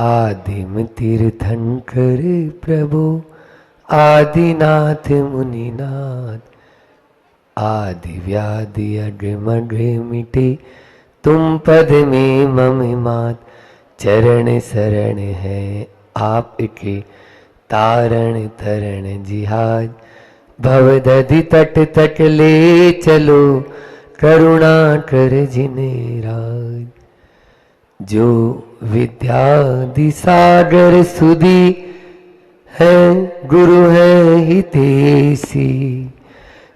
आदिम तीर्थंकर प्रभु आदिनाथ मुनिनाथ, आदि व्याधि अग्र अग्र मिटे तुम पद में मम मात। चरण शरण है आपके तारण तरण जिहाज, भवदधि तट तक ले चलो करुणा कर जिने राज। जो विद्यादि सागर सुधी है गुरु है हितेशी,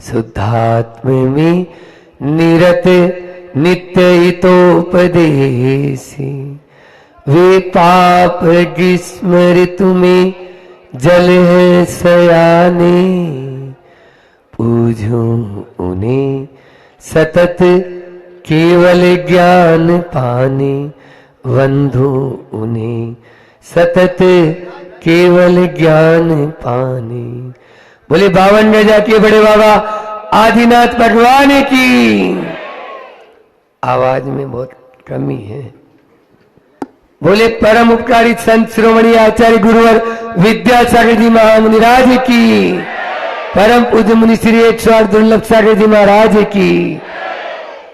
शुद्धात्म में निरत नित्य हितोपदेशी। वे पाप ग्रीष्म ऋतु में जल है सयाने, पूजूं उन्हें सतत केवल ज्ञान पाने। वंधु उन्हें सतत केवल ज्ञान पाने। बोले 52 गजा के बड़े बाबा आदिनाथ भगवान की। आवाज में बहुत कमी है। बोले परम उपकारी संत शिरोमणि आचार्य गुरुवर विद्यासागर जी महामुनिराज की। परम पूज्य मुनि श्री 108 दुर्लभ सागर जी महाराज की।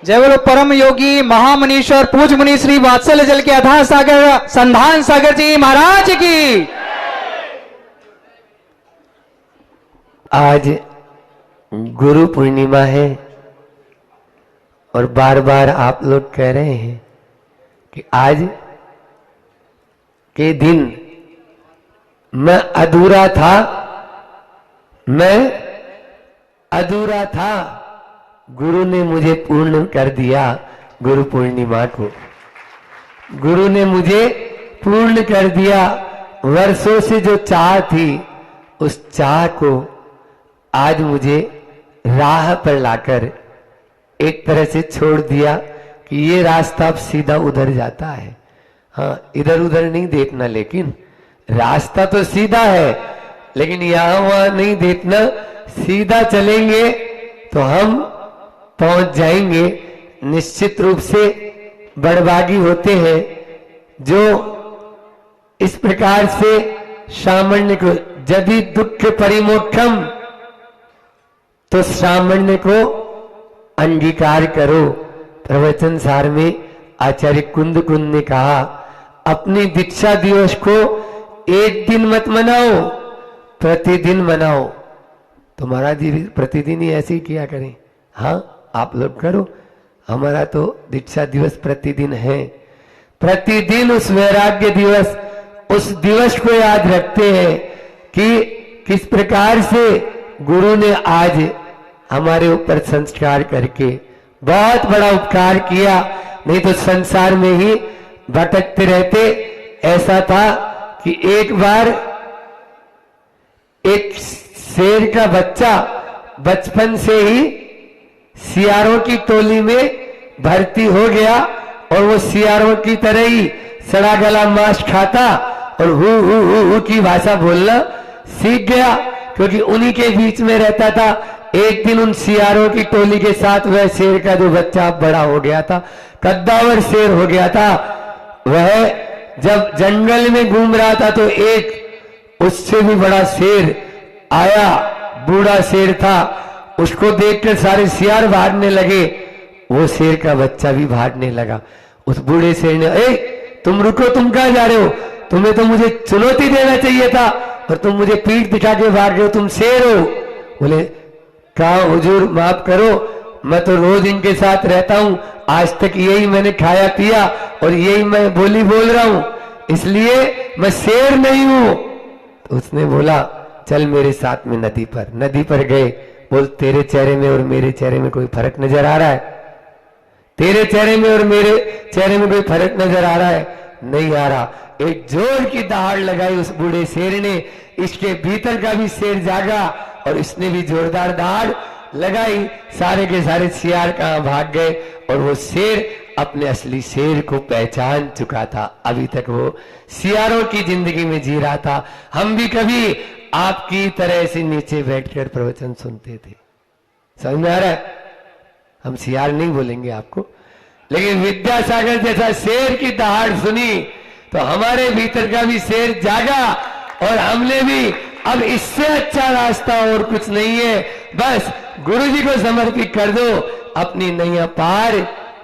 जय बोलो परम योगी महामनीश्वर पूज्य मुनि श्री वात्सल्य जल के अथाह सागर संधान सागर जी महाराज की। आज गुरु पूर्णिमा है और बार बार आप लोग कह रहे हैं कि आज के दिन मैं अधूरा था, मैं अधूरा था, गुरु ने मुझे पूर्ण कर दिया। गुरु पूर्णिमा को गुरु ने मुझे पूर्ण कर दिया। वर्षों से जो चाह थी उस चाह को आज मुझे राह पर लाकर एक तरह से छोड़ दिया कि ये रास्ता अब सीधा उधर जाता है। हाँ, इधर उधर नहीं देखना, लेकिन रास्ता तो सीधा है, लेकिन यहां वहां नहीं देखना। सीधा चलेंगे तो हम पहुंच जाएंगे। निश्चित रूप से बड़भागी होते हैं जो इस प्रकार से सामान्य को, यदि दुख परिमोक्षम, तो सामान्य को अंगीकार करो। प्रवचन सार में आचार्य कुंद कुंद ने कहा, अपनी दीक्षा दिवस को एक दिन मत मनाओ, प्रतिदिन मनाओ। तुम्हारा जी प्रतिदिन ही ऐसे ही किया करें। हाँ, आप लोग करो, हमारा तो दीक्षा दिवस प्रतिदिन है। प्रतिदिन उस वैराग्य दिवस, उस दिवस को याद रखते हैं कि किस प्रकार से गुरु ने आज हमारे ऊपर संस्कार करके बहुत बड़ा उपकार किया। नहीं तो संसार में ही भटकते रहते। ऐसा था कि एक बार एक शेर का बच्चा बचपन से ही सियारों की टोली में भर्ती हो गया और वो सियारों की तरह ही सड़ा गला मांस खाता और हु की भाषा बोलना सीख गया, क्योंकि उन्हीं के बीच में रहता था। एक दिन उन सियारों की टोली के साथ वह शेर का जो बच्चा बड़ा हो गया था, कद्दावर शेर हो गया था, वह जब जंगल में घूम रहा था तो एक उससे भी बड़ा शेर आया। बूढ़ा शेर था, उसको देखकर सारे सियार भागने लगे। वो शेर का बच्चा भी भागने लगा। उस बूढ़े शेर ने, तुम रुको, तुम कहां जा रहे हो? तुम्हें तो मुझे चुनौती देना चाहिए था और तुम मुझे पीठ दिखा के भाग रहे हो, तुम शेर हो। बोले, कहा हुजूर माफ करो, मैं तो रोज इनके साथ रहता हूं, आज तक यही मैंने खाया पिया और यही मैं बोली बोल रहा हूं, इसलिए मैं शेर नहीं हूं। तो उसने बोला, चल मेरे साथ में नदी पर। नदी पर गए। बोल, तेरे चेहरे में और मेरे चेहरे में कोई फर्क नजर आ रहा है? तेरे चेहरे में और मेरे चेहरे में कोई फर्क नजर आ रहा है? नहीं आ रहा। एक जोर की दहाड़ लगाई उस बूढ़े शेर ने। इसके भीतर का भी शेर जागा और इसने भी जोरदार दहाड़ लगाई। सारे के सारे सियार कहां भाग गए और वो शेर अपने असली शेर को पहचान चुका था। अभी तक वो सियारों की जिंदगी में जी रहा था। हम भी कभी आपकी तरह ऐसे नीचे बैठकर प्रवचन सुनते थे। समझ में आ रहा है? हम सियार नहीं बोलेंगे आपको, लेकिन विद्यासागर जैसा शेर की दहाड़ सुनी तो हमारे भीतर का भी शेर जागा और हमने भी अब इससे अच्छा रास्ता और कुछ नहीं है, बस गुरु जी को समर्पित कर दो, अपनी नैया पार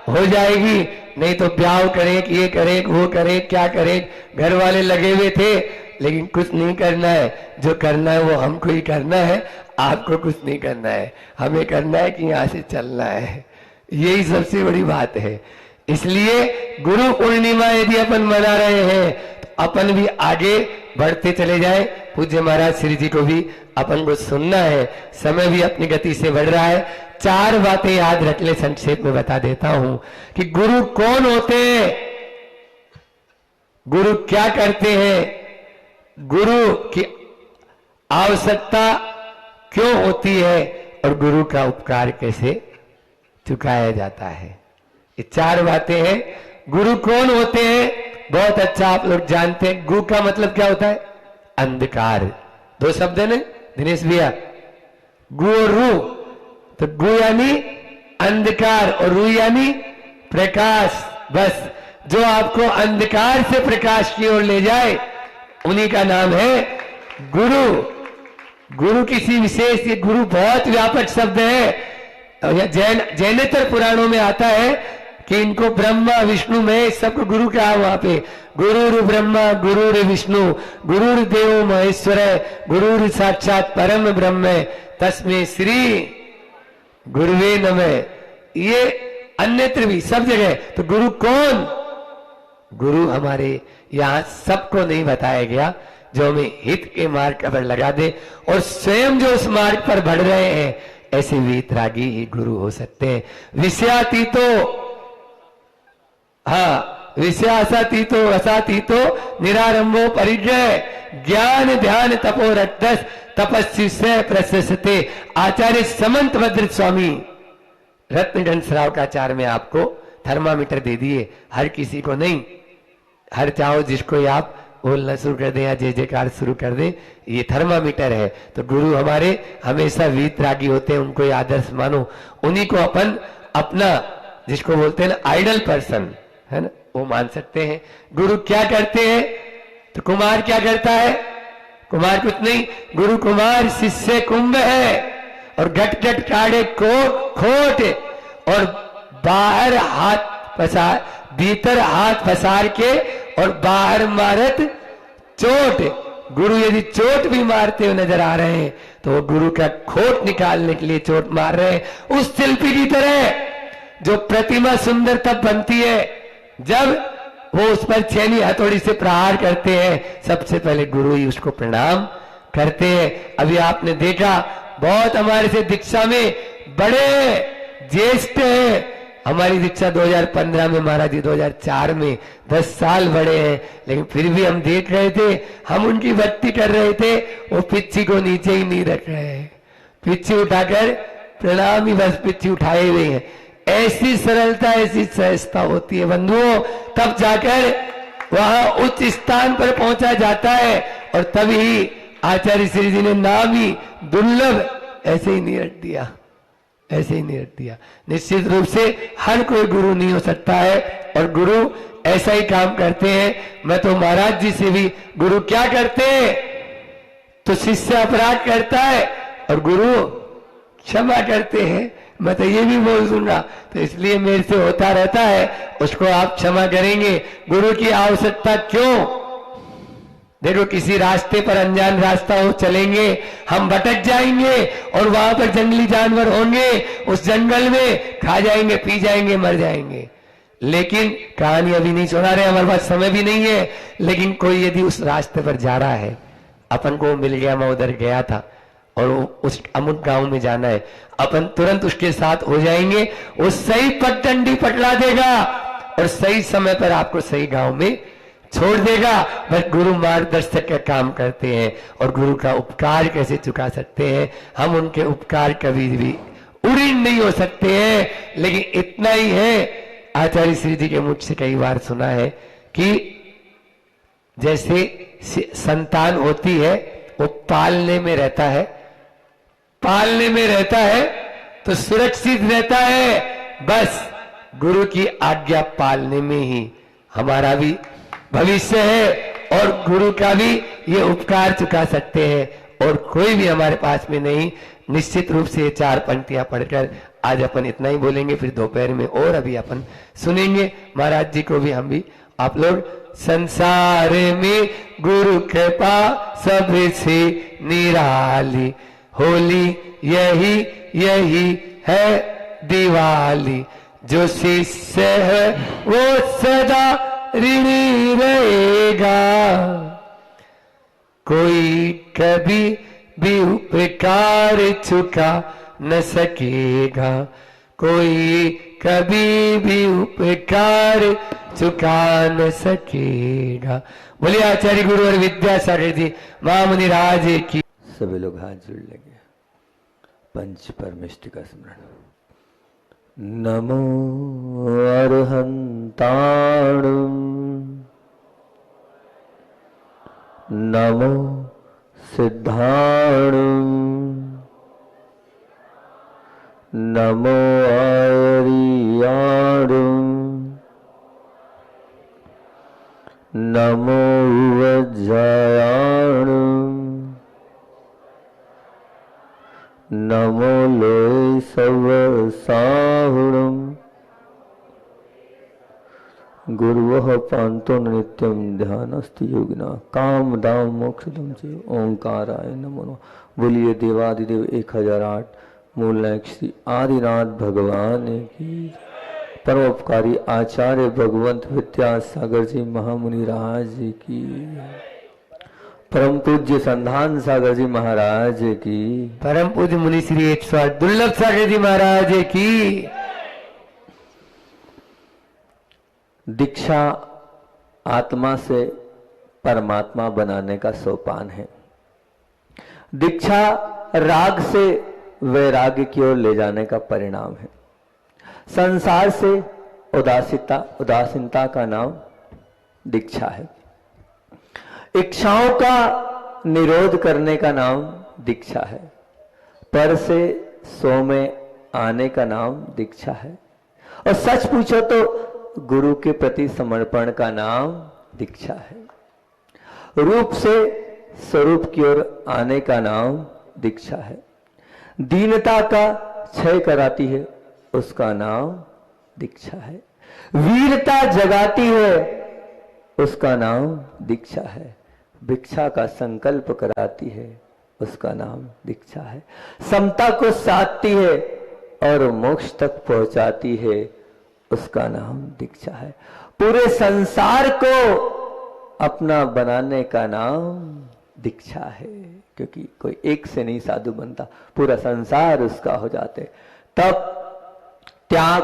हो जाएगी। नहीं तो ब्याह करें, ये करें, वो करें, क्या करें, घर वाले लगे हुए थे, लेकिन कुछ नहीं करना है। जो करना है वो हमको ही करना है, आपको कुछ नहीं करना है। हमें करना है कि यहां से चलना है, यही सबसे बड़ी बात है। इसलिए गुरु पूर्णिमा यदि अपन मना रहे हैं तो अपन भी आगे बढ़ते चले जाए। पूज्य महाराज श्री जी को भी अपन को सुनना है, समय भी अपनी गति से बढ़ रहा है। 4 बातें याद रख ले, संक्षेप में बता देता हूं कि गुरु कौन होते हैं, गुरु क्या करते हैं, गुरु की आवश्यकता क्यों होती है और गुरु का उपकार कैसे चुकाया जाता है। ये 4 बातें हैं। गुरु कौन होते हैं, बहुत अच्छा आप लोग जानते हैं। गु का मतलब क्या होता है, अंधकार। 2 शब्द है ना दिनेश भैया, गु और रू। तो गु यानी अंधकार और रू यानी प्रकाश। बस जो आपको अंधकार से प्रकाश की ओर ले जाए उन्हीं का नाम है गुरु। गुरु किसी विशेष, ये गुरु बहुत व्यापक शब्द है। जैनेतर पुराणों में आता है कि इनको ब्रह्मा विष्णु में सबको गुरु क्या है वहां पे, गुरुर ब्रह्मा गुरुर विष्णु गुरुर देवो महेश्वर गुरुर साक्षात परम ब्रह्म तस्मै श्री गुरुवे नमः। ये अन्यत्र भी सब जगह। तो गुरु कौन, गुरु हमारे यहां सबको नहीं बताया गया, जो हमें हित के मार्ग पर लगा दे और स्वयं जो उस मार्ग पर बढ़ रहे हैं, ऐसे वीतरागी ही गुरु हो सकते हैं। विषयातीतो, हाँ, विषयासातीतो रसातीतो निरारंभो परिग्रह ज्ञान ध्यान तपो रक्तस तपस्वी से प्रशस्ते। आचार्य समंत भद्र स्वामी रत्नगंज श्रावकाचार्य में आपको थर्मामीटर दे दिए, हर किसी को नहीं, हर चाहो जिसको आप बोलना शुरू कर दे या जय जयकार शुरू कर दे, ये थर्मामीटर है। तो गुरु हमारे हमेशा वीतरागी होते हैं, उनको आदर्श मानो, उन्हीं को अपन अपना, जिसको बोलते हैं ना आइडल पर्सन, है ना, वो मान सकते हैं। गुरु क्या करते हैं, तो कुमार क्या करता है, कुमार कुछ नहीं, गुरु कुमार शिष्य कुंभ है और घट घट काढ़े खोट और बाहर हाथ पसार, भीतर हाथ पसार के और बाहर मारत चोट। गुरु यदि चोट भी मारते हुए नजर आ रहे हैं तो वो गुरु का खोट निकालने के लिए चोट मार रहे हैं। उस शिल्पी की तरह जो प्रतिमा सुंदर तब बनती है जब वो उस पर छेनी हथौड़ी से प्रहार करते हैं, सबसे पहले गुरु ही उसको प्रणाम करते हैं। अभी आपने देखा बहुत हमारे से दीक्षा में बड़े ज्येष्ठ हैं, हमारी दीक्षा 2015 में, महाराज जी 2004 में, 10 साल बड़े हैं, लेकिन फिर भी हम देख रहे थे, हम उनकी भक्ति कर रहे थे, वो पिच्ची को नीचे ही नहीं रख रहे हैं, पिच्ची उठाकर प्रणाम ही बस पिच्ची उठाए हुए हैं। ऐसी सरलता, ऐसी सहजता होती है बंधुओं, तब जाकर वहां उच्च स्थान पर पहुंचा जाता है। और तभी आचार्य श्री जी ने नाम ही दुर्लभ ऐसे ही नहीं रख दिया, ऐसे ही नहीं रख दिया। निश्चित रूप से हर कोई गुरु नहीं हो सकता है और गुरु ऐसा ही काम करते हैं। मैं तो महाराज जी से भी, गुरु क्या करते हैं, तो शिष्य अपराध करता है और गुरु क्षमा करते हैं। मैं तो ये भी बोल दूंगा, तो इसलिए मेरे से होता रहता है, उसको आप क्षमा करेंगे। गुरु की आवश्यकता क्यों, देखो किसी रास्ते पर अनजान रास्ता हो चलेंगे, हम भटक जाएंगे और वहां पर जंगली जानवर होंगे, उस जंगल में खा जाएंगे, पी जाएंगे, मर जाएंगे। लेकिन कहानी अभी नहीं सुना रहे, हमारे पास समय भी नहीं है, लेकिन कोई यदि उस रास्ते पर जा रहा है, अपन को मिल गया, मैं उधर गया था और उस अमुक गांव में जाना है, अपन तुरंत उसके साथ हो जाएंगे, वो सही पगडंडी पकड़ा देगा और सही समय पर आपको सही गांव में छोड़ देगा। बस गुरु मार्गदर्शक का काम करते हैं और गुरु का उपकार कैसे चुका सकते हैं, हम उनके उपकार कभी भी उड़ीन नहीं हो सकते हैं। लेकिन इतना ही है, आचार्य श्री जी के मुझ से कई बार सुना है कि जैसे संतान होती है वो पालने में रहता है, पालने में रहता है तो सुरक्षित रहता है, बस गुरु की आज्ञा पालने में ही हमारा भी भविष्य है और गुरु का भी ये उपकार चुका सकते हैं, और कोई भी हमारे पास में नहीं। निश्चित रूप से ये 4 पंक्तियां पढ़कर आज अपन इतना ही बोलेंगे, फिर दोपहर में और अभी अपन सुनेंगे महाराज जी को भी, हम भी आप लोग। संसार में गुरु कृपा सबसे निराली, होली यही यही है दिवाली, जो शिष्य है वो सदा ऋणी रहेगा, कोई कभी भी उपकार चुका न सकेगा, कोई कभी भी उपकार चुका न सकेगा। बोलिए आचार्य गुरु और विद्यासागर जी महामुनि राज की। सभी लोग हाथ जोड़ लेंगे। पंच परमेष्टि का स्मरण। नमो अर्हन्ताणं, नमो सिद्धाणं, नमो आर्याणं, नमो वज्रायाणं, नमो लोय सवसाहुणं, गुरुवः पान्तो नित्यं ध्यानस्ति योगिना, काम दाम मोक्षदम से ओंकाराय नमो नमः। बोलिए देवादिदेव 1008 मूलनायक श्री आदिनाथ भगवान की, परोपकारी आचार्य भगवंत विद्यासागर जी महामुनि राज की, परम पूज्य संधान सागर जी महाराज की, परम पूज्य मुनि श्री 108 दुर्लभ सागर जी महाराज की। दीक्षा आत्मा से परमात्मा बनाने का सोपान है। दीक्षा राग से वैराग्य की ओर ले जाने का परिणाम है। संसार से उदासीनता का नाम दीक्षा है। इच्छाओं का निरोध करने का नाम दीक्षा है। पर से सो में आने का नाम दीक्षा है। और सच पूछो तो गुरु के प्रति समर्पण का नाम दीक्षा है। रूप से स्वरूप की ओर आने का नाम दीक्षा है। दीनता का क्षय कराती है, उसका नाम दीक्षा है। वीरता जगाती है, उसका नाम दीक्षा है। भिक्षा का संकल्प कराती है, उसका नाम दीक्षा है। समता को साधती है और मोक्ष तक पहुंचाती है, उसका नाम दीक्षा है। पूरे संसार को अपना बनाने का नाम दीक्षा है, क्योंकि कोई एक से नहीं साधु बनता, पूरा संसार उसका हो जाते। तब त्याग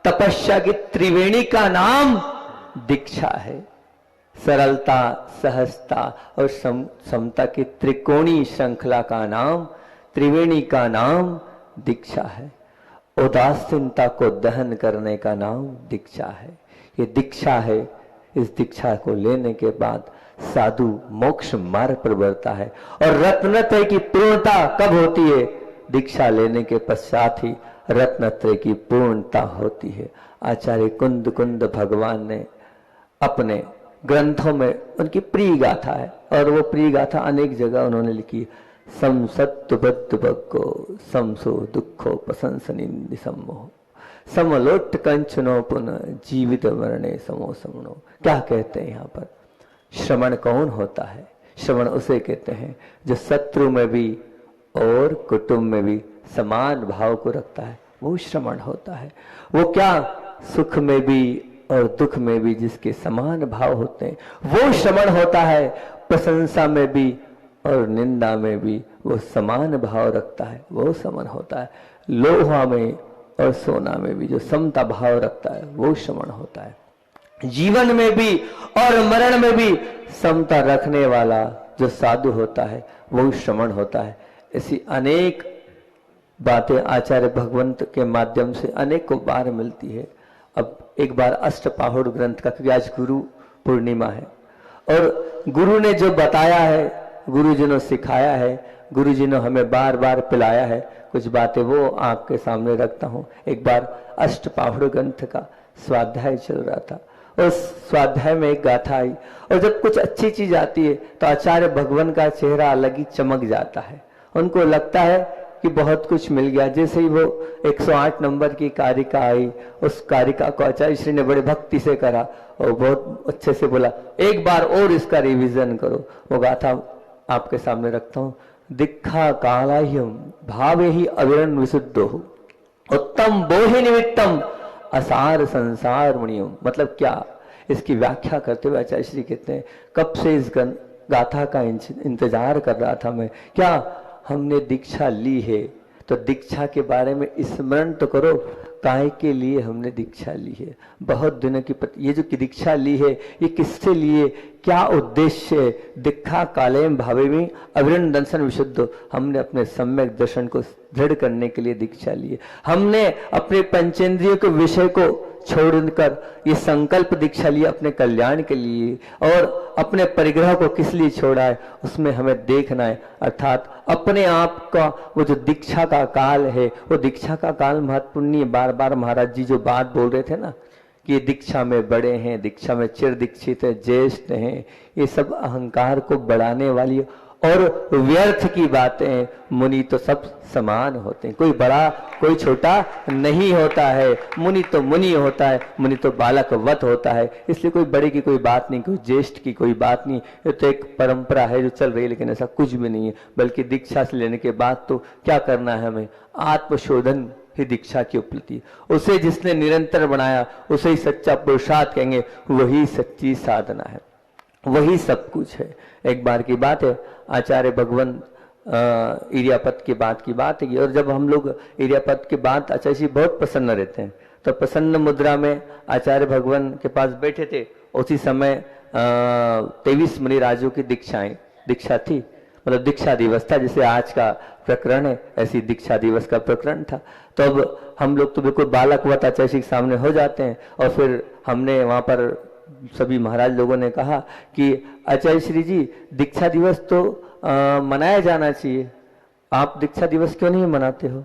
तपस्या की त्रिवेणी का नाम दीक्षा है। सरलता, सहजता और समता की त्रिकोणी श्रृंखला का नाम, त्रिवेणी का नाम दीक्षा है। उदासीनता को दहन करने का नाम दीक्षा है। ये दीक्षा है। इस दीक्षा को लेने के बाद साधु मोक्ष मार्ग पर बढ़ता है। और रत्नत्रय की पूर्णता कब होती है? दीक्षा लेने के पश्चात ही रत्नत्रय की पूर्णता होती है। आचार्य कुंद कुंद भगवान ने अपने ग्रंथों में उनकी प्रिय गाथा है, और वो प्रिय गाथा अनेक जगह उन्होंने लिखी। सम सत्व बद्ध भग्गो समसो दुखो प्रशंसनिंदि सम्मोह समलोट कंचनो पुनः जीवित मरणे समो समनो। क्या कहते हैं यहाँ पर? श्रवण कौन होता है? श्रवण उसे कहते हैं जो शत्रु में भी और कुटुंब में भी समान भाव को रखता है, वो श्रवण होता है। वो क्या, सुख में भी और दुख में भी जिसके समान भाव होते हैं, वो श्रवण होता है। प्रशंसा में भी और निंदा में भी वो समान भाव रखता है, वो समन होता है। लोहा में और सोना में भी जो समता भाव रखता है, वो श्रवण होता है। जीवन में भी और मरण में भी समता रखने वाला जो साधु होता है, वो श्रवण होता है। ऐसी अनेक बातें आचार्य भगवंत के माध्यम से अनेकों बार मिलती है। अब एक बार अष्टपाहुड़ ग्रंथ का, क्योंकि आज गुरु पूर्णिमा है और गुरु ने जो बताया है, गुरु जी ने सिखाया है, गुरु जी ने हमें बार बार पिलाया है, कुछ बातें वो आपके सामने रखता हूँ। एक बार अष्टपाहुड़ ग्रंथ का स्वाध्याय चल रहा था, उस स्वाध्याय में एक गाथा आई, और जब कुछ अच्छी चीज आती है तो आचार्य भगवान का चेहरा अलग ही चमक जाता है। उनको लगता है कि बहुत कुछ मिल गया। जैसे ही वो 108 नंबर की कारिका आई, उस कारिका को आचार्य श्री ने बड़े भक्ति से करा और बहुत अच्छे से बोला, एक बार और इसका रिवीजन करो। वो गाथा आपके सामने रखता हूं। दिक्खा कालाह्यम भावे ही अविरन विशुद्धो उत्तम बोहि निमित्तम असार संसार मुनियम। मतलब क्या, इसकी व्याख्या करते हुए आचार्य श्री कहते हैं, कब से इस गाथा का इंतजार कर रहा था मैं। क्या हमने दीक्षा ली है तो दीक्षा के बारे में स्मरण तो करो, काहे के लिए हमने दीक्षा ली है। बहुत दिनों की ये जो दीक्षा ली है ये किससे लिए, क्या उद्देश्य है। दिक्खा कालेम भावे में अविरन दर्शन विशुद्ध। हमने अपने सम्यक दर्शन को दृढ़ करने के लिए दीक्षा ली है। हमने अपने पंचेंद्रियों के विषय को छोड़कर ये संकल्प दीक्षा लिया अपने कल्याण के लिए, और अपने परिग्रह को किस लिए छोड़ा है उसमें हमें देखना है। अर्थात अपने आप का वो जो दीक्षा का काल है, वो दीक्षा का काल महत्वपूर्ण है। बार बार महाराज जी जो बात बोल रहे थे ना कि ये दीक्षा में बड़े हैं, दीक्षा में चिर दीक्षित है, ज्येष्ठ हैं, ये सब अहंकार को बढ़ाने वाली और व्यर्थ की बातें। मुनि तो सब समान होते हैं, कोई बड़ा कोई छोटा नहीं होता है। मुनि तो मुनि होता है, मुनि तो बालक वत होता है। इसलिए कोई बड़े की कोई बात नहीं, कोई ज्येष्ठ की कोई बात नहीं। ये तो एक परंपरा है जो चल रही है, लेकिन ऐसा कुछ भी नहीं है। बल्कि दीक्षा से लेने के बाद तो क्या करना है हमें, आत्मशोधन ही दीक्षा की उपलब्धि। उसे जिसने निरंतर बनाया उसे ही सच्चा पुरुषार्थ कहेंगे, वही सच्ची साधना है, वही सब कुछ है। एक बार की बात है, आचार्य भगवान इरियापत के बाद की बात है, और जब हम लोग इरियापत के बाद आचार्य जी बहुत प्रसन्न रहते हैं, तो प्रसन्न मुद्रा में आचार्य भगवान के पास बैठे थे। उसी समय 23 मुनि राजों की दीक्षा थी, मतलब दीक्षा दिवस था। जैसे आज का प्रकरण है ऐसी दीक्षा दिवस का प्रकरण था। तो अब हम लोग तो बिल्कुल बालकवत आचार्य जी के सामने हो जाते हैं, और फिर हमने वहां पर सभी महाराज लोगों ने कहा कि आचार्य श्री जी दीक्षा दिवस तो मनाया जाना चाहिए, आप दीक्षा दिवस क्यों नहीं मनाते हो।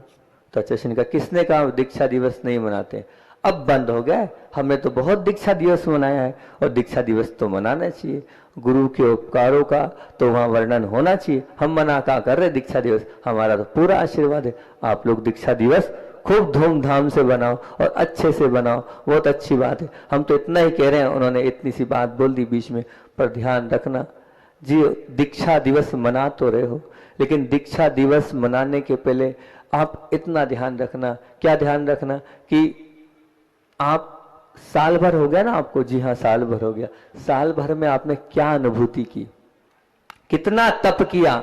तो आचार्य श्री ने कहा, किसने कहा दीक्षा दिवस नहीं मनाते, अब बंद हो गया है, हमने तो बहुत दीक्षा दिवस मनाया है, और दीक्षा दिवस तो मनाना चाहिए। गुरु के उपकारों का तो वहां वर्णन होना चाहिए। हम मना क्या कर रहे दीक्षा दिवस, हमारा तो पूरा आशीर्वाद है। आप लोग दीक्षा दिवस खूब धूमधाम से बनाओ और अच्छे से बनाओ, बहुत अच्छी बात है। हम तो इतना ही कह रहे हैं, उन्होंने इतनी सी बात बोल दी बीच में, पर ध्यान रखना जी, दीक्षा दिवस मना तो रहे हो, लेकिन दीक्षा दिवस मनाने के पहले आप इतना ध्यान रखना। क्या ध्यान रखना कि आप साल भर हो गया ना आपको, जी हाँ साल भर हो गया, साल भर में आपने क्या अनुभूति की, कितना तप किया,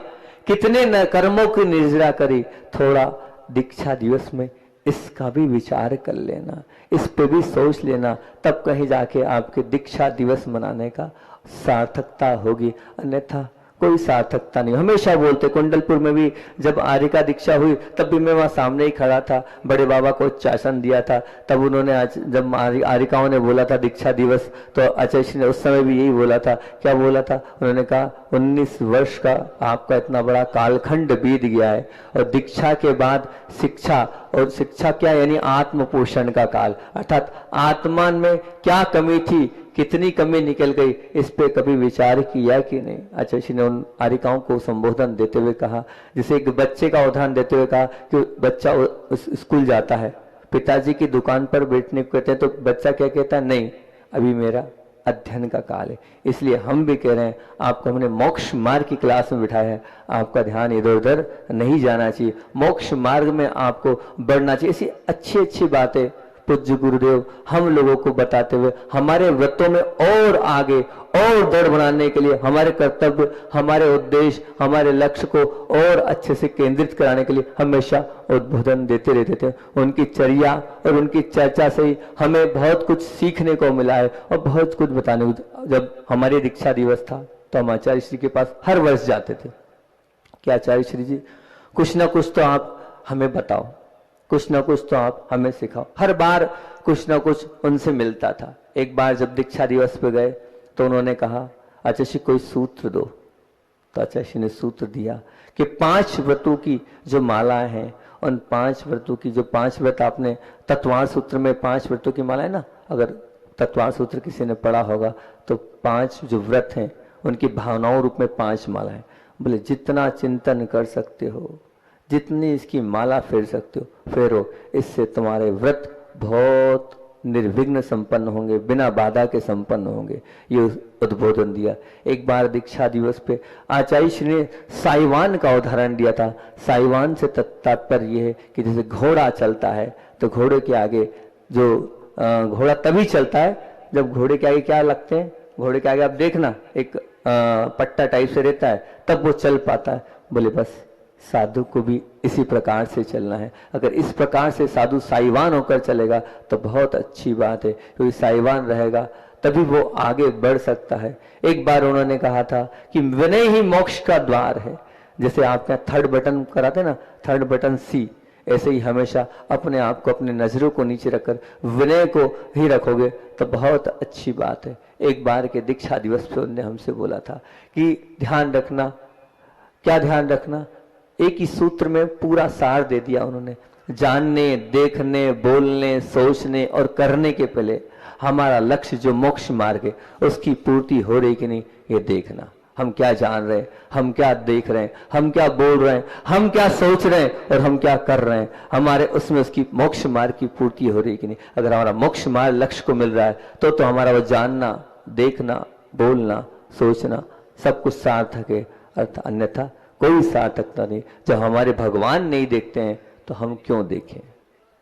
कितने कर्मों की निर्जरा करी। थोड़ा दीक्षा दिवस में इसका भी विचार कर लेना, इस पे भी सोच लेना, तब कहीं जाके आपके दीक्षा दिवस मनाने का सार्थकता होगी, अन्यथा कोई सार्थकता नहीं। हमेशा बोलते, कुंडलपुर में भी जब आर्य का दीक्षा हुई तब भी मैं वहां सामने ही खड़ा था, बड़े बाबा को शासन दिया था। तब उन्होंने जब आर्यिकाओं ने बोला था दीक्षा दिवस, तो आचार्य ने उस समय भी यही बोला था। क्या बोला था उन्होंने? कहा 19 वर्ष का आपका इतना बड़ा कालखंड बीत गया है, और दीक्षा के बाद शिक्षा, और शिक्षा क्या यानी आत्म पोषण का काल, अर्थात आत्मा में क्या कमी थी, कितनी कमी निकल गई, इस पे कभी विचार किया कि नहीं। आचार्य ने उन आर्यिकाओं को संबोधन देते हुए कहा, जैसे एक बच्चे का उदाहरण देते हुए कहा कि बच्चा स्कूल जाता है, पिताजी की दुकान पर बैठने को कहते हैं, तो बच्चा क्या कहता है, नहीं अभी मेरा अध्ययन का काल है। इसलिए हम भी कह रहे हैं, आपको हमने मोक्ष मार्ग की क्लास में बिठाया है, आपका ध्यान इधर उधर नहीं जाना चाहिए, मोक्ष मार्ग में आपको बढ़ना चाहिए। ऐसी अच्छी अच्छी बातें पूज्य गुरुदेव हम लोगों को बताते हुए हमारे व्रतों में और आगे और दृढ़ बनाने के लिए, हमारे कर्तव्य, हमारे उद्देश्य, हमारे लक्ष्य को और अच्छे से केंद्रित कराने के लिए हमेशा उद्बोधन देते रहते थे। उनकी चर्या और उनकी चर्चा से ही हमें बहुत कुछ सीखने को मिला है और बहुत कुछ बताने को। जब हमारी दीक्षा दिवस था तो हम आचार्य श्री के पास हर वर्ष जाते थे कि आचार्य श्री जी कुछ ना कुछ तो आप हमें बताओ, कुछ ना कुछ तो आप हमें सिखाओ। हर बार कुछ ना कुछ उनसे मिलता था। एक बार जब दीक्षा दिवस पे गए तो उन्होंने कहा, आचार्य श्री कोई सूत्र दो। तो आचार्य श्री ने सूत्र दिया कि 5 व्रतों की जो मालाएं हैं, उन 5 व्रतों की जो 5 व्रत आपने तत्वार सूत्र में 5 व्रतों की माला है ना, अगर तत्वार सूत्र किसी ने पढ़ा होगा तो 5 जो व्रत हैं उनकी भावनाओं रूप में 5 मालाएं। बोले जितना चिंतन कर सकते हो, जितनी इसकी माला फेर सकते हो फेरो, इससे तुम्हारे व्रत बहुत निर्विघ्न संपन्न होंगे, बिना बाधा के संपन्न होंगे। ये उद्बोधन दिया। एक बार दीक्षा दिवस पे आचार्य श्री ने साईवान का उदाहरण दिया था। साईवान से तात्पर्य ये है कि जैसे घोड़ा चलता है तो घोड़े के आगे जो घोड़ा तभी चलता है जब घोड़े के आगे क्या लगते हैं, घोड़े के आगे आप देखना एक पट्टा टाइप से रहता है, तब वो चल पाता है। बोले बस साधु को भी इसी प्रकार से चलना है। अगर इस प्रकार से साधु साईवान होकर चलेगा तो बहुत अच्छी बात है, क्योंकि साईवान रहेगा तभी वो आगे बढ़ सकता है। एक बार उन्होंने कहा था कि विनय ही मोक्ष का द्वार है। जैसे आप यहाँ थर्ड बटन कराते ना, थर्ड बटन सी, ऐसे ही हमेशा अपने आप को, अपने नजरों को नीचे रखकर विनय को ही रखोगे तो बहुत अच्छी बात है। एक बार के दीक्षा दिवस पे उन्होंने हमसे बोला था कि ध्यान रखना, क्या ध्यान रखना, एक ही सूत्र में पूरा सार दे दिया उन्होंने। जानने, देखने, बोलने, सोचने और करने के पहले हमारा लक्ष्य जो मोक्ष मार्ग है उसकी पूर्ति हो रही कि नहीं ये देखना। हम क्या जान रहे हैं, हम क्या देख रहे हैं, हम क्या बोल रहे हैं, हम क्या सोच रहे हैं और हम क्या कर रहे हैं, हमारे उसमें उसकी मोक्ष मार्ग की पूर्ति हो रही कि नहीं। अगर हमारा मोक्ष मार्ग लक्ष्य को मिल रहा है तो हमारा वो जानना, देखना, बोलना, सोचना सब कुछ सार्थक है, अन्यथा कोई सार्थकता नहीं। जब हमारे भगवान नहीं देखते हैं तो हम क्यों देखें,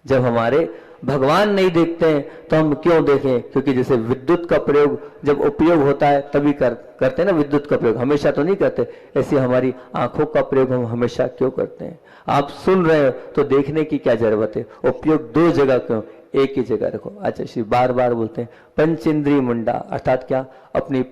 जब हमारे भगवान नहीं देखते हैं तो हम क्यों देखें। क्योंकि जैसे विद्युत का प्रयोग जब उपयोग होता है तभी करते हैं ना, विद्युत का प्रयोग हमेशा तो नहीं करते। ऐसे हमारी आंखों का प्रयोग हम हमेशा क्यों करते हैं। आप सुन रहे हो तो देखने की क्या जरूरत है, उपयोग 2 जगह क्यों, एक ही जगह रखो। अच्छा श्री बार बार बोलते हैं पंचेंद्रिय मुंडा, अर्थात क्या, अपनी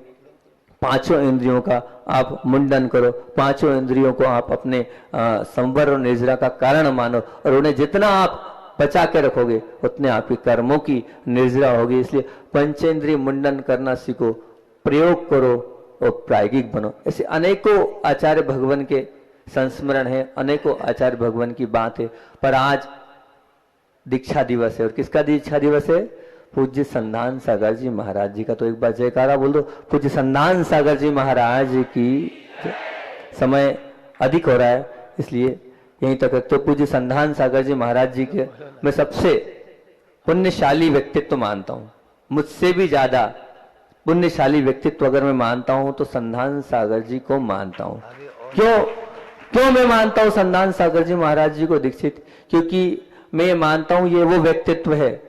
5 इंद्रियों का आप मुंडन करो, 5 इंद्रियों को आप अपने संवर और निर्जरा का कारण मानो और उन्हें जितना आप बचा के रखोगे उतने आपके कर्मों की निर्जरा होगी। इसलिए पंचेंद्रिय मुंडन करना सीखो, प्रयोग करो और प्रायोगिक बनो। ऐसे अनेकों आचार्य भगवान के संस्मरण है, अनेकों आचार्य भगवान की बात है। पर आज दीक्षा दिवस है और किसका दीक्षा दिवस है, पूज्य संधान सागर जी महाराज जी का। तो एक बार जयकारा बोल दो, पूज्य संधान सागर जी महाराज की। समय अधिक हो रहा है इसलिए यहीं तक रखते। पूज्य संधान सागर जी महाराज जी के मैं सबसे पुण्यशाली व्यक्तित्व मानता हूं, मुझसे भी ज्यादा पुण्यशाली व्यक्तित्व अगर मैं मानता हूं तो संधान सागर जी को मानता हूं। क्यों मैं मानता हूं संधान सागर जी महाराज जी को दीक्षित, क्योंकि मैं मानता हूं ये वो व्यक्तित्व है,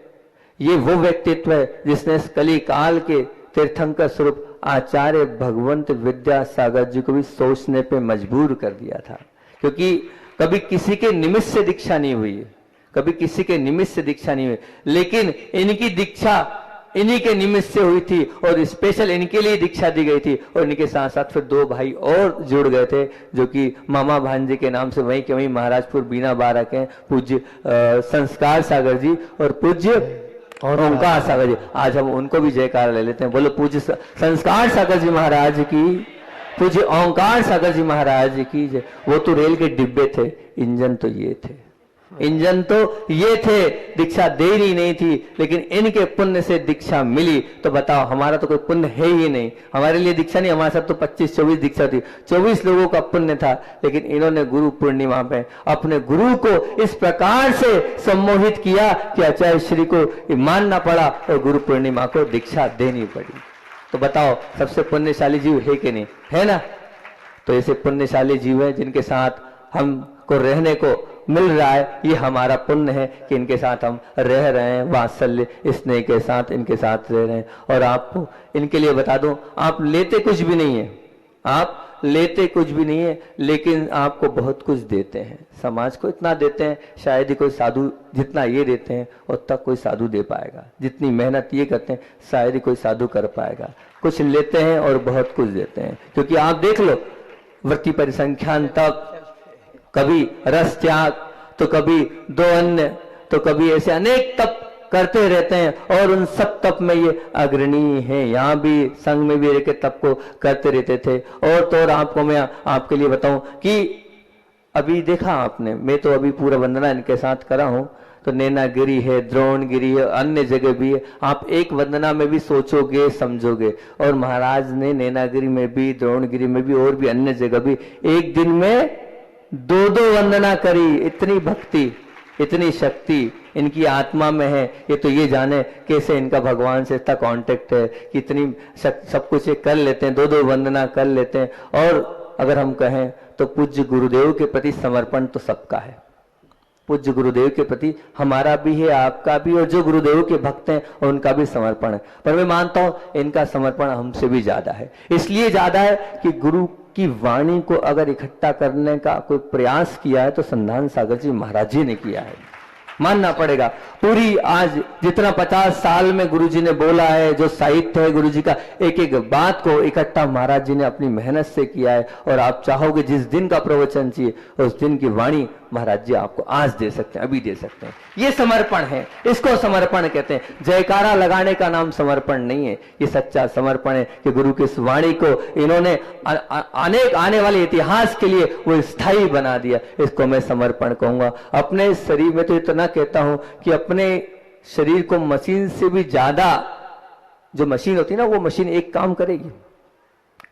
ये वो व्यक्तित्व है जिसने कली काल के तीर्थंकर स्वरूप आचार्य भगवंत विद्यासागर जी को भी सोचने पे मजबूर कर दिया था। क्योंकि कभी किसी के निमित्त से दीक्षा नहीं हुई है, कभी किसी के निमित्त से दीक्षा नहीं हुई, लेकिन इनकी दीक्षा इन्हीं के निमित्त से हुई थी और स्पेशल इनके लिए दीक्षा दी गई थी। और इनके साथ साथ फिर 2 भाई और जुड़ गए थे जो कि मामा भांजे के नाम से वहीं के वहीं महाराजपुर बीना बारक हैं, पूज्य संस्कार सागर जी और पूज्य ओंकार सागर जी। आज हम उनको भी जयकार ले लेते हैं। बोलो पूज्य संस्कार सागर जी महाराज की, पूज्य ओंकार सागर जी महाराज की जय। वो तो रेल के डिब्बे थे, इंजन तो ये थे, इंजन तो ये थे। दीक्षा देनी नहीं थी लेकिन इनके पुण्य से दीक्षा मिली। तो बताओ हमारा तो कोई पुण्य है ही नहीं, हमारे लिए दीक्षा नहीं, हमारे साथ तो 25-24 दीक्षा थी, 24 लोगों का पुण्य था। लेकिन इन्होंने गुरु पूर्णिमा में अपने गुरु को इस प्रकार से सम्मोहित किया कि आचार्य श्री को मानना पड़ा और गुरु पूर्णिमा को दीक्षा देनी पड़ी। तो बताओ सबसे पुण्यशाली जीव है कि नहीं, है ना। तो ऐसे पुण्यशाली जीव है जिनके साथ हमको रहने को मिल रहा है, ये हमारा पुण्य है कि इनके साथ हम रह रहे हैं, वात्सल्य स्नेह के साथ इनके साथ रह रहे हैं। और आपको इनके लिए बता दूं, आप लेते कुछ भी नहीं है, आप लेते कुछ भी नहीं है, लेकिन आपको बहुत कुछ देते हैं। समाज को इतना देते हैं शायद ही कोई साधु जितना ये देते हैं उतना कोई साधु दे पाएगा। जितनी मेहनत ये करते हैं शायद ही कोई साधु कर पाएगा। कुछ लेते हैं और बहुत कुछ देते हैं। क्योंकि आप देख लो, वृत्ति परिसंख्यान तक, कभी रस त्याग, तो कभी 2 अन्य, तो कभी ऐसे अनेक तप करते रहते हैं और उन सब तप में ये अग्रणी है। यहाँ भी संघ में भी रहकर तप को करते रहते थे। और तो और आपको मैं आपके लिए बताऊं कि अभी देखा आपने, मैं तो अभी पूरा वंदना इनके साथ करा हूं, तो नैनागिरी है, द्रोणगिरी है, अन्य जगह भी है। आप एक वंदना में भी सोचोगे, समझोगे। और महाराज ने नैनागिरी में भी, द्रोणगिरी में भी और भी अन्य जगह भी एक दिन में 2-2 वंदना करी। इतनी भक्ति, इतनी शक्ति इनकी आत्मा में है। ये तो ये जाने कैसे इनका भगवान से इतना कांटेक्ट है कि इतनी सब कुछ ये कर लेते हैं, 2-2 वंदना कर लेते हैं। और अगर हम कहें तो पूज्य गुरुदेव के प्रति समर्पण तो सबका है। पूज्य गुरुदेव के प्रति हमारा भी है, आपका भी, और जो गुरुदेव के भक्त हैं उनका भी समर्पण है। पर मैं मानता हूं इनका समर्पण हमसे भी ज्यादा है। इसलिए ज्यादा है कि गुरु की वाणी को अगर इकट्ठा करने का कोई प्रयास किया है तो संधान सागर जी महाराज जी ने किया है, मानना पड़ेगा। पूरी आज जितना 50 साल में गुरुजी ने बोला है, जो साहित्य है गुरुजी का, एक एक बात को इकट्ठा महाराज जी ने अपनी मेहनत से किया है। और आप चाहोगे जिस दिन का प्रवचन चाहिए उस दिन की वाणी महाराज जी आपको आज दे सकते हैं, अभी दे सकते हैं। ये समर्पण है, इसको समर्पण कहते हैं। जयकारा लगाने का नाम समर्पण नहीं है, ये सच्चा समर्पण है कि गुरु की इस वाणी को इन्होंने अनेक आने वाले इतिहास के लिए वो स्थायी बना दिया। इसको मैं समर्पण कहूंगा। अपने शरीर में तो इतना कहता हूं कि अपने शरीर को मशीन से भी ज्यादा, जो मशीन होती है ना, वो मशीन एक काम करेगी,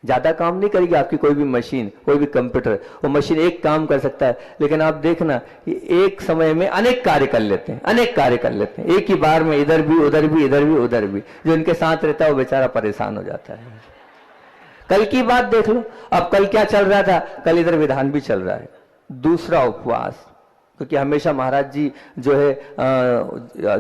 ज्यादा काम नहीं करेगी आपकी कोई भी मशीन, कोई भी कंप्यूटर। वो मशीन एक काम कर सकता है, लेकिन आप देखना कि एक समय में अनेक कार्य कर लेते हैं, अनेक कार्य कर लेते हैं एक ही बार में, इधर भी उधर भी, इधर भी उधर भी। जो इनके साथ रहता है वो बेचारा परेशान हो जाता है। कल की बात देख लो, अब कल क्या चल रहा था, कल इधर विधान भी चल रहा है, दूसरा उपवास। क्योंकि हमेशा महाराज जी जो है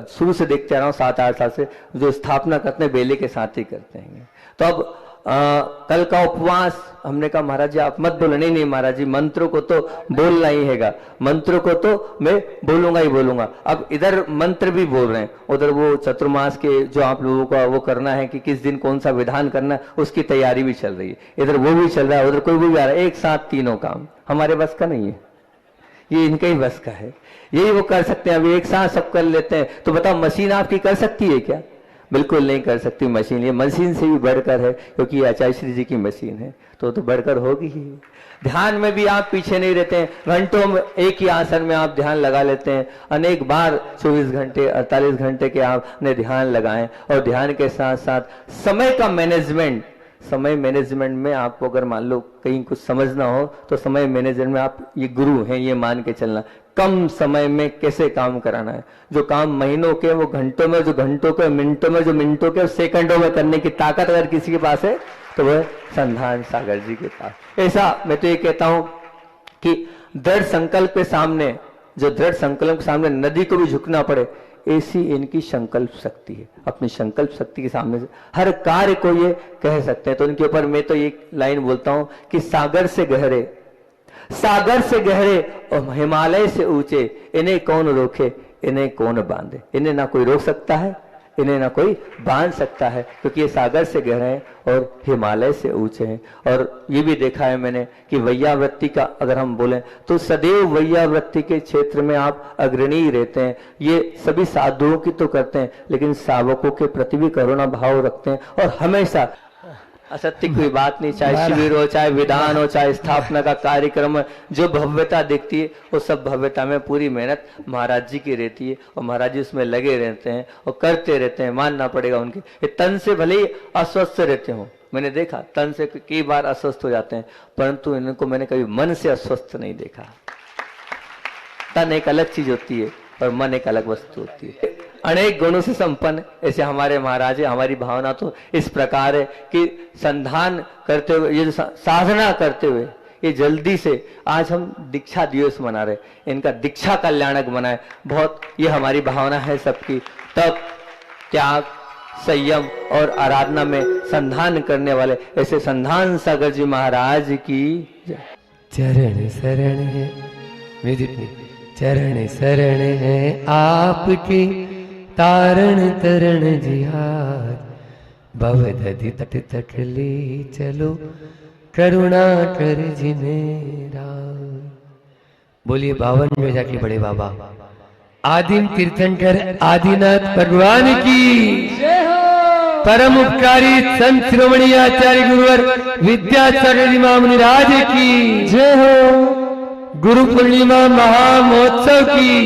शुरू से देखते आ रहा हूं 7-8 साल से, जो स्थापना करते हैं बेले के साथ ही करते हैं। तो अब कल का उपवास, हमने कहा महाराज जी आप मत बोलो। नहीं महाराज जी, मंत्रों को तो बोलना ही हैगा, मंत्रों को तो मैं बोलूंगा ही बोलूंगा। अब इधर मंत्र भी बोल रहे हैं, उधर वो चतुर्मास के जो आप लोगों का वो करना है कि किस दिन कौन सा विधान करना है, उसकी तैयारी भी चल रही है। इधर वो भी चल रहा है, उधर कोई भी आ रहा है, एक साथ तीनों काम। हमारे बस का नहीं है, ये इनके ही बस का है। यही वो कर सकते हैं, अभी एक साथ सब कर लेते हैं। तो बताओ मशीन आपकी कर सकती है क्या? बिल्कुल नहीं कर सकती मशीन। ये मशीन से भी बढ़कर है, क्योंकि ये आचार्य श्री जी की मशीन है, तो बढ़कर होगी ही। ध्यान में भी आप पीछे नहीं रहते हैं, घंटों में एक ही आसन में आप ध्यान लगा लेते हैं। अनेक बार 24 घंटे 48 घंटे के आपने ध्यान लगाए। और ध्यान के साथ साथ समय का मैनेजमेंट, समय मैनेजमेंट में आपको अगर मान लो कहीं कुछ समझना हो तो समय मैनेजमेंट में आप ये गुरु हैं ये मान के चलना, कम समय में कैसे काम कराना है। जो काम महीनों के वो घंटों में, जो घंटों के मिनटों में, जो मिनटों के सेकंडों में करने की ताकत अगर किसी के पास है तो वह संधान सागर जी के पास। ऐसा मैं तो ये कहता हूं कि दृढ़ संकल्प के सामने, जो दृढ़ संकल्प के सामने नदी को भी झुकना पड़े, ऐसी इनकी संकल्प शक्ति है। अपनी संकल्प शक्ति के सामने से हर कार्य को ये कह सकते हैं। तो इनके ऊपर मैं तो एक लाइन बोलता हूं कि सागर से गहरे, सागर से गहरे और हिमालय से ऊंचे, इन्हें कौन रोके, इन्हें कौन बांधे। इन्हें ना कोई रोक सकता है, इन्हें ना कोई बांध सकता है, क्योंकि ये सागर से गहरे हैं और हिमालय से ऊंचे हैं। और ये भी देखा है मैंने कि वैयावृत्ति का अगर हम बोलें तो सदैव वैयावृत्ति के क्षेत्र में आप अग्रणी रहते हैं। ये सभी साधुओं की तो करते हैं, लेकिन सावकों के प्रति भी करुणा भाव रखते हैं। और हमेशा असत्य कोई बात नहीं, चाहे शिविर हो, चाहे विधान हो, चाहे स्थापना का कार्यक्रम, जो भव्यता दिखती है वो सब भव्यता में पूरी मेहनत महाराज जी की रहती है। और महाराज जी उसमें लगे रहते हैं और करते रहते हैं, मानना पड़ेगा उनके। ये तन से भले ही अस्वस्थ रहते हो, मैंने देखा तन से कई बार अस्वस्थ हो जाते हैं, परंतु इनको मैंने कभी मन से अस्वस्थ नहीं देखा। तन एक अलग चीज होती है और मन एक अलग वस्तु होती है। अनेक गुणों से संपन्न ऐसे हमारे महाराज है। हमारी भावना तो इस प्रकार है कि संधान करते हुए, ये साधना करते हुए, ये जल्दी से आज हम दीक्षा दिवस मना रहे, इनका दीक्षा कल्याणक मनाए। बहुत ये हमारी भावना है सबकी। तब त्याग, संयम और आराधना में संधान करने वाले ऐसे संधान सागर जी महाराज की चरण शरण है, चरण शरण है आपके, तारण तरण जिहार, भवदधि तट तट ले चलो, करुणा कर जिनेरा। बोलिए 52 गजा के बड़े बाबा आदिम तीर्थंकर आदिनाथ भगवान की, परम उपकारी संत शिरोमणि आचार्य गुरुवर विद्यासागर जी महामुनि राज की जय हो। गुरु पूर्णिमा महामहोत्सव की,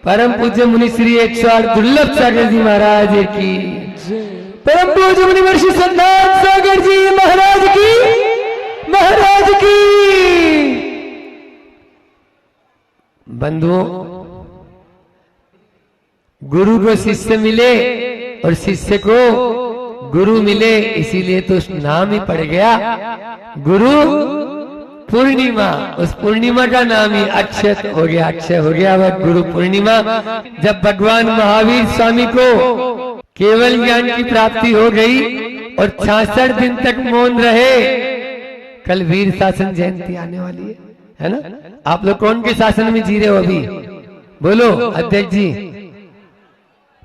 परम पूज्य मुनि श्री 108 दुर्लभ सागर जी महाराज की, परम पूज्य मुनि महर्षि संधान सागर जी महाराज की। बंधुओं, गुरु को शिष्य मिले और शिष्य को गुरु मिले, इसीलिए तो नाम ही पड़ गया गुरु पूर्णिमा। उस पूर्णिमा का नाम ही अक्षय हो गया वह गुरु पूर्णिमा। जब भगवान महावीर स्वामी को केवल ज्ञान की प्राप्ति हो गई और 66 दिन तक मौन रहे। कल वीर शासन जयंती आने वाली है ना? आप लोग कौन के शासन में जी रहे हो अभी? बोलो अध्यक्ष जी।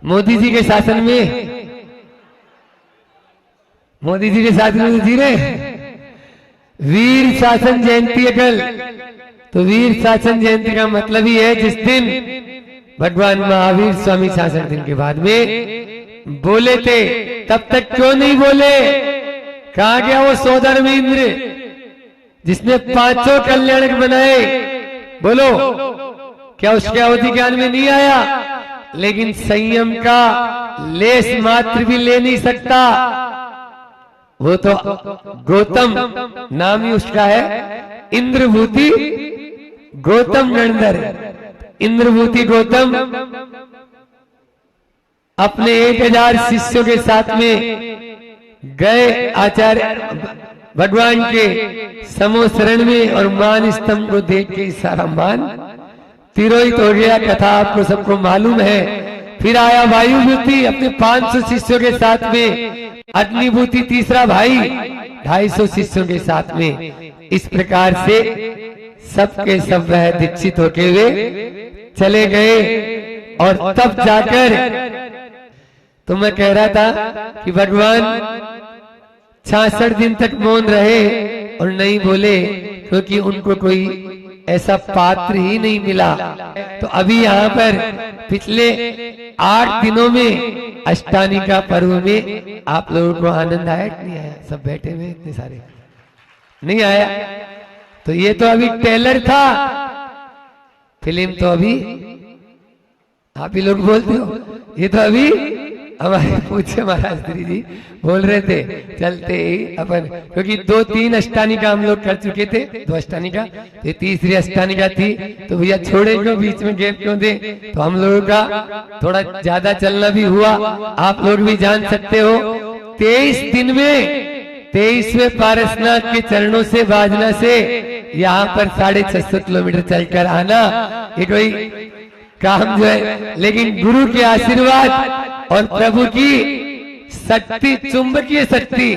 मोदी जी के शासन में, मोदी जी के शासन में जी रहे। वीर शासन जयंती है कल। तो वीर शासन जयंती का मतलब ही है जिस दिन भगवान महावीर स्वामी 66 दिन के बाद में बोले थे, तब तक क्यों नहीं बोले? कहा गया वो सोदर में इंद्र जिसने 500 कल्याणक बनाए? बोलो, क्या उसके अवधि ज्ञान में नहीं आया? लेकिन संयम का लेस मात्र भी ले नहीं सकता। वो तो गौतम नाम ही उसका है, इंद्रभूति गौतम नंदर। इंद्रभूति गौतम अपने 1000 शिष्यों के साथ में गए आचार्य भगवान के समो शरण में, और मान स्तंभ को देख के सारा मान तिरोहित हो गया। कथा आपको सबको मालूम है। फिर आया वायुभूति अपने 500 शिष्यों के साथ में, अग्निभूति तीसरा भाई 250 शिष्यों के साथ में। इस प्रकार से सबके सब वह दीक्षित होके हुए चले गए। और तब जाकर तो मैं कह रहा था कि भगवान 66 दिन तक मौन रहे और नहीं बोले, क्योंकि उनको कोई ऐसा पात्र ही नहीं मिला। तो अभी यहाँ पर पिछले 8 दिनों में अष्टानी का पर्व में आप लोगों को आनंद आया कि नहीं आया? सब बैठे हुए इतने सारे नहीं आया? तो ये तो अभी ट्रेलर था, फिल्म तो अभी आप ही लोग बोलते हो। ये तो अभी हमारे पूछे महाराज श्री जी बोल रहे थे चलते ही अपन, क्योंकि 2-3 अष्टानिका हम लोग कर चुके थे, 2 अष्टानिका, ये तीसरी अष्टानिका थी। तो भैया छोड़े क्यों, बीच में गैप क्यों दे? तो हम लोगों का थोड़ा ज्यादा चलना भी हुआ। आप लोग भी जान सकते हो 23 दिन में 23वें पारसनाथ के चरणों से बाजना से यहाँ पर 650 किलोमीटर चलकर आना, ये कोई काम जो है, लेकिन गुरु के आशीर्वाद और प्रभु की शक्ति, चुंबकीय शक्ति,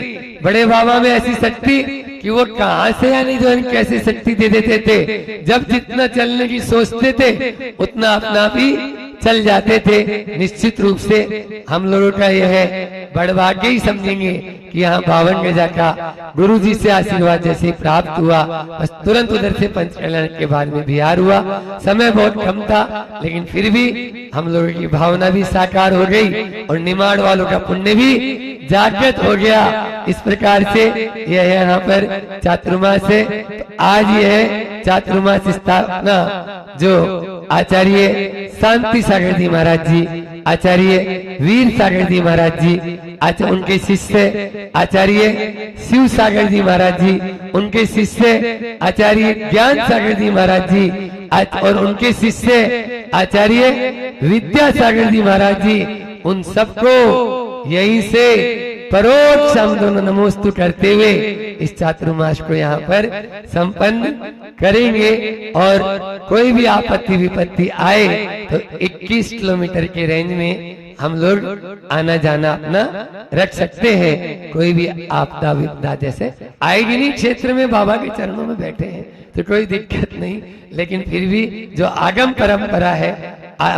बड़े बाबा में ऐसी शक्ति कि वो कहां से यानी जो कैसे शक्ति दे देते थे। जब जितना चलने की सोचते थे उतना अपना आप ही चल जाते थे। निश्चित रूप से हम लोगों का यह है बड़भाग्य ही समझेंगे कि यहाँ 52 गजा का गुरु जी से आशीर्वाद जैसे प्राप्त हुआ, बस तुरंत उधर से पंच कल्याण के बाद में बिहार हुआ। समय बहुत कम था, लेकिन फिर भी हम लोगों की भावना भी साकार हो गई और निमाड़ वालों का पुण्य भी जागृत हो गया। इस प्रकार से यह है यहाँ पर चातुर्मास है। तो आज यह है चातुर्मास स्थापना जो आचार्य शांति सागर जी महाराज जी, आचार्य वीर सागर जी महाराज जी, उनके शिष्य आचार्य शिव सागर जी महाराज जी, उनके शिष्य आचार्य ज्ञान सागर जी महाराज जी, और उनके शिष्य आचार्य विद्या सागर जी महाराज जी, उन सबको यहीं से परोक्ष हम दोनों नमोस्तु करते हुए इस चातुर्मास को यहाँ पर संपन्न करेंगे। और कोई भी आपत्ति विपत्ति आए तो 21 किलोमीटर के रेंज में हम लोग आना जाना अपना रख सकते हैं। कोई भी आपदा विपदा जैसे आएगी नहीं, क्षेत्र में बाबा के चरणों में बैठे हैं तो कोई दिक्कत नहीं। लेकिन फिर भी जो आगम परंपरा है,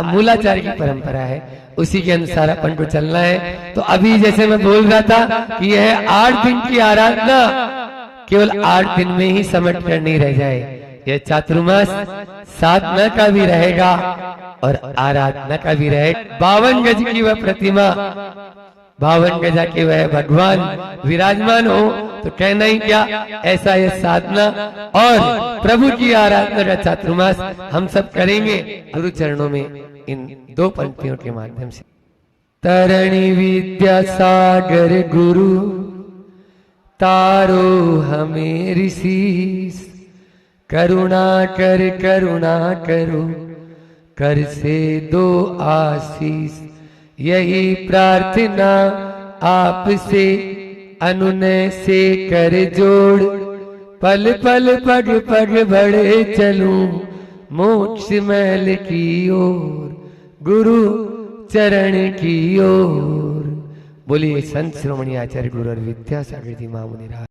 मूलाचार की परंपरा है, उसी के अनुसार अपन को चलना है। तो अभी जैसे मैं बोल रहा था कि यह 8 दिन की आराधना केवल 8 दिन में ही समट कर नहीं रह जाए। यह चातुर्मास साधना का भी रहेगा और आराधना का भी रहेगा। 52 गज की वह प्रतिमा, 52 गजा के वह भगवान विराजमान हो तो कहना ही क्या। ऐसा यह साधना और प्रभु की आराधना का चातुर्मास हम सब करेंगे। गुरु चरणों में इन 2 पंक्तियों के माध्यम से। तरणी विद्यासागर गुरु तारो हमें ऋषि, करुणा करो कर से दो आशीष। यही प्रार्थना आपसे अनुनय से कर जोड़, पल पल पग पग बढ़े चलूं मोक्ष महल की ओर, गुरु चरण की ओर। बोलिए संत श्रोमणी आचार्य गुरु और विद्यासागर जी महामुनि राज।